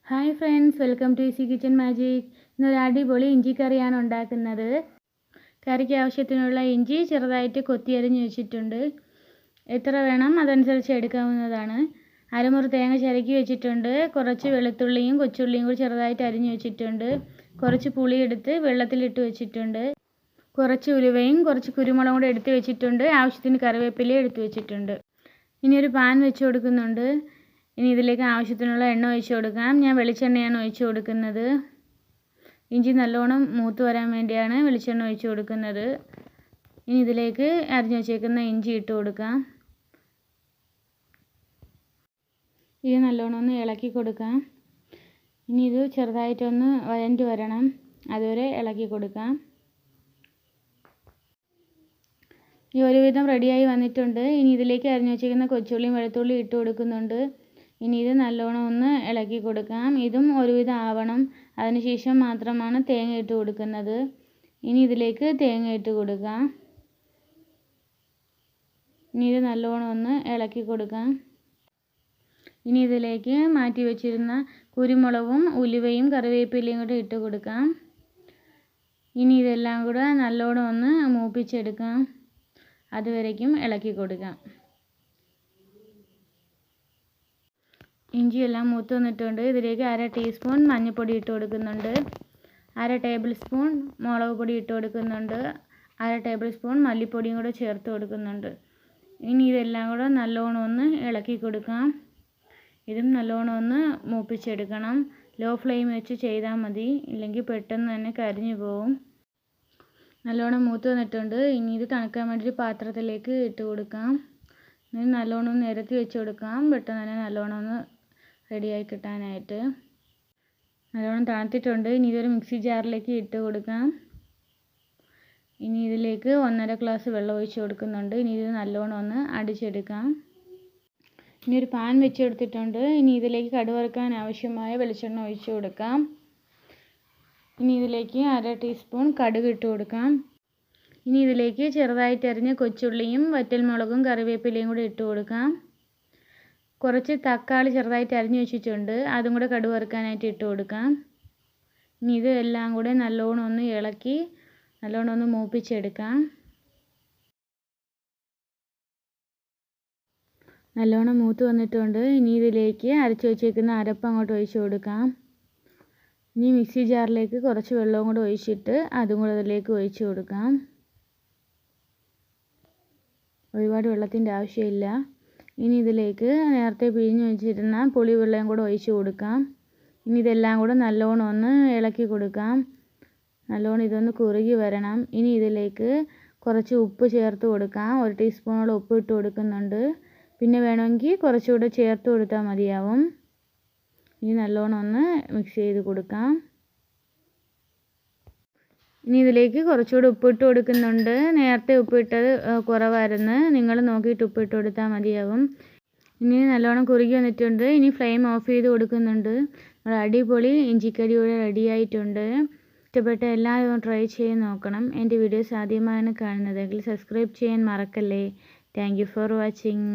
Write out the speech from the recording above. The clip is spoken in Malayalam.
Hi friends, welcome to easy kitchen magic. ഇന്നൊരു അടിപൊളി ഇഞ്ചി കറിയാണ് ഉണ്ടാക്കുന്നത്. കറിക്ക് ആവശ്യത്തിനുള്ള ഇഞ്ചി ചെറുതായിട്ട് കൊത്തി അരിഞ്ഞ് വെച്ചിട്ടുണ്ട്. എത്ര വേണം അതനുസരിച്ച് എടുക്കാവുന്നതാണ്. അരമുറി തേങ്ങ ചിരക്കി വെച്ചിട്ടുണ്ട്. കുറച്ച് വെളുത്തുള്ളിയും കൊച്ചുള്ളിയും കൂടി ചെറുതായിട്ട് അരിഞ്ഞ് വെച്ചിട്ടുണ്ട്. കുറച്ച് പുളി എടുത്ത് വെള്ളത്തിലിട്ട് വെച്ചിട്ടുണ്ട്. കുറച്ച് ഉലുവയും കുറച്ച് കുരുമുളകും കൂടി എടുത്ത് വെച്ചിട്ടുണ്ട്. ആവശ്യത്തിന് കറിവേപ്പിലയും എടുത്ത് വെച്ചിട്ടുണ്ട്. ഇനി ഒരു പാൻ വെച്ച് കൊടുക്കുന്നുണ്ട്. ഇനി ഇതിലേക്ക് ആവശ്യത്തിനുള്ള എണ്ണ ഒഴിച്ച് കൊടുക്കാം. ഞാൻ വെളിച്ചെണ്ണയാണ് ഒഴിച്ച് കൊടുക്കുന്നത്. ഇഞ്ചി നല്ലോണം മൂത്ത് വരാൻ വേണ്ടിയാണ് വെളിച്ചെണ്ണ ഒഴിച്ച് കൊടുക്കുന്നത്. ഇനി ഇതിലേക്ക് അരിഞ്ഞ് വെച്ചേക്കുന്ന ഇഞ്ചി ഇട്ട് കൊടുക്കാം. ഇത് നല്ലോണം ഒന്ന് ഇളക്കി കൊടുക്കാം. ഇനി ഇത് ചെറുതായിട്ടൊന്ന് വഴണ്ട് വരണം, അതുവരെ ഇളക്കി കൊടുക്കാം. ഈ ഒരുവിധം റെഡിയായി വന്നിട്ടുണ്ട്. ഇനി ഇതിലേക്ക് അരിഞ്ഞ് വെച്ചിരിക്കുന്ന കൊച്ചുള്ളിയും വെളുത്തുള്ളിയും ഇട്ട് കൊടുക്കുന്നുണ്ട്. ഇനി ഇത് നല്ലോണം ഒന്ന് ഇളക്കി കൊടുക്കാം. ഇതും ഒരുവിധം ആവണം, അതിനുശേഷം മാത്രമാണ് തേങ്ങ ഇട്ട് കൊടുക്കുന്നത്. ഇനി ഇതിലേക്ക് തേങ്ങ ഇട്ട് കൊടുക്കാം. ഇനി ഇത് നല്ലോണം ഒന്ന് ഇളക്കി കൊടുക്കാം. ഇനി ഇതിലേക്ക് മാറ്റി വെച്ചിരുന്ന കുരുമുളകും ഉലുവയും കറിവേപ്പിലയും കൂടെ ഇട്ട് കൊടുക്കാം. ഇനി ഇതെല്ലാം കൂടെ നല്ലോണം ഒന്ന് മൂപ്പിച്ചെടുക്കാം, അതുവരേക്കും ഇളക്കി കൊടുക്കാം. ഇഞ്ചിയെല്ലാം മൂത്ത് വന്നിട്ടുണ്ട്. ഇതിലേക്ക് 1/2 ടീസ്പൂൺ മഞ്ഞൾപ്പൊടി ഇട്ട് കൊടുക്കുന്നുണ്ട്. 1/2 ടേബിൾ സ്പൂൺ മുളക് പൊടി ഇട്ട് കൊടുക്കുന്നുണ്ട്. 1/2 ടേബിൾ സ്പൂൺ മല്ലിപ്പൊടിയും കൂടെ ചേർത്ത് കൊടുക്കുന്നുണ്ട്. ഇനി ഇതെല്ലാം കൂടെ നല്ലോണം ഒന്ന് ഇളക്കി കൊടുക്കാം. ഇതും നല്ലോണം ഒന്ന് മൂപ്പിച്ചെടുക്കണം. ലോ ഫ്ലെയിം വെച്ച് ചെയ്താൽ മതി, ഇല്ലെങ്കിൽ പെട്ടെന്ന് തന്നെ കരിഞ്ഞു പോകും. നല്ലോണം മൂത്ത് വന്നിട്ടുണ്ട്. ഇനി ഇത് തണുക്കാൻ വേണ്ടി പാത്രത്തിലേക്ക് ഇട്ട് കൊടുക്കാം. ഇത് നല്ലോണം ഒന്ന് നിരത്തി വെച്ച് കൊടുക്കാം, പെട്ടെന്ന് തന്നെ നല്ലോണം ഒന്ന് റെഡിയായി കിട്ടാനായിട്ട്. നല്ലോണം തണുത്തിട്ടുണ്ട്. ഇനി ഇതൊരു മിക്സി ജാറിലേക്ക് ഇട്ട് കൊടുക്കാം. ഇനി ഇതിലേക്ക് 1.5 ഗ്ലാസ് വെള്ളം ഒഴിച്ച് കൊടുക്കുന്നുണ്ട്. ഇനി ഇത് നല്ലോണം ഒന്ന് അടിച്ചെടുക്കാം. ഇനി ഒരു പാൻ വെച്ച് കൊടുത്തിട്ടുണ്ട്. ഇനി ഇതിലേക്ക് കടുക് വറുക്കാൻ ആവശ്യമായ വെളിച്ചെണ്ണ ഒഴിച്ച് കൊടുക്കാം. ഇനി ഇതിലേക്ക് 1/2 ടീസ്പൂൺ കടുക് ഇട്ട് കൊടുക്കാം. ഇനി ഇതിലേക്ക് ചെറുതായിട്ട് അരിഞ്ഞ കൊച്ചുള്ളിയും വറ്റൽമുളകും കറിവേപ്പിലയും കൂടി ഇട്ട് കൊടുക്കാം. കുറച്ച് തക്കാളി ചെറുതായിട്ട് അരിഞ്ഞ് വെച്ചിട്ടുണ്ട്, അതും കൂടെ കടുക് വറുക്കാനായിട്ട് ഇട്ട് കൊടുക്കാം. ഇനി ഇത് എല്ലാം കൂടെ നല്ലോണം ഒന്ന് ഇളക്കി നല്ലോണം ഒന്ന് മൂപ്പിച്ചെടുക്കാം. നല്ലോണം മൂത്ത് വന്നിട്ടുണ്ട്. ഇനി ഇതിലേക്ക് അരച്ച് വെച്ചേക്കുന്ന അരപ്പ് അങ്ങോട്ട് ഒഴിച്ച് കൊടുക്കാം. ഇനി മിക്സി ജാറിലേക്ക് കുറച്ച് വെള്ളവും കൂടെ ഒഴിച്ചിട്ട് അതും കൂടെ അതിലേക്ക് ഒഴിച്ച് കൊടുക്കാം. ഒരുപാട് വെള്ളത്തിൻ്റെ ആവശ്യമില്ല. ഇനി ഇതിലേക്ക് നേരത്തെ പിഴിഞ്ഞ് വെച്ചിരുന്ന പുളിവെള്ളം കൂടെ ഒഴിച്ച് കൊടുക്കാം. ഇനി ഇതെല്ലാം കൂടെ നല്ലോണം ഒന്ന് ഇളക്കി കൊടുക്കാം. നല്ലോണം ഇതൊന്ന് കുറുകി വരണം. ഇനി ഇതിലേക്ക് കുറച്ച് ഉപ്പ് ചേർത്ത് കൊടുക്കാം. 1 ടീസ്പൂണോളം ഉപ്പ് ഇട്ട് കൊടുക്കുന്നുണ്ട്. പിന്നെ വേണമെങ്കിൽ കുറച്ചുകൂടെ ചേർത്ത് കൊടുത്താൽ മതിയാവും. ഇനി നല്ലോണം ഒന്ന് മിക്സ് ചെയ്ത് കൊടുക്കാം. ഇനി ഇതിലേക്ക് കുറച്ചുകൂടി ഉപ്പിട്ട് കൊടുക്കുന്നുണ്ട്. നേരത്തെ ഉപ്പിട്ടത് കുറവായിരുന്നു, നിങ്ങൾ നോക്കിയിട്ട് ഉപ്പിട്ട് കൊടുത്താൽ മതിയാവും. ഇനി നല്ലോണം കുറുകി വന്നിട്ടുണ്ട്. ഇനി ഫ്ലെയിം ഓഫ് ചെയ്ത് കൊടുക്കുന്നുണ്ട്. നമ്മുടെ അടിപൊളി ഇഞ്ചിക്കറി ഇവിടെ റെഡി ആയിട്ടുണ്ട്. ഇഷ്ടപ്പെട്ട എല്ലാവരും ട്രൈ ചെയ്ത് നോക്കണം. എൻ്റെ വീഡിയോസ് ആദ്യമായാണ് കാണുന്നതെങ്കിൽ സബ്സ്ക്രൈബ് ചെയ്യാൻ മറക്കല്ലേ. Thank you for watching.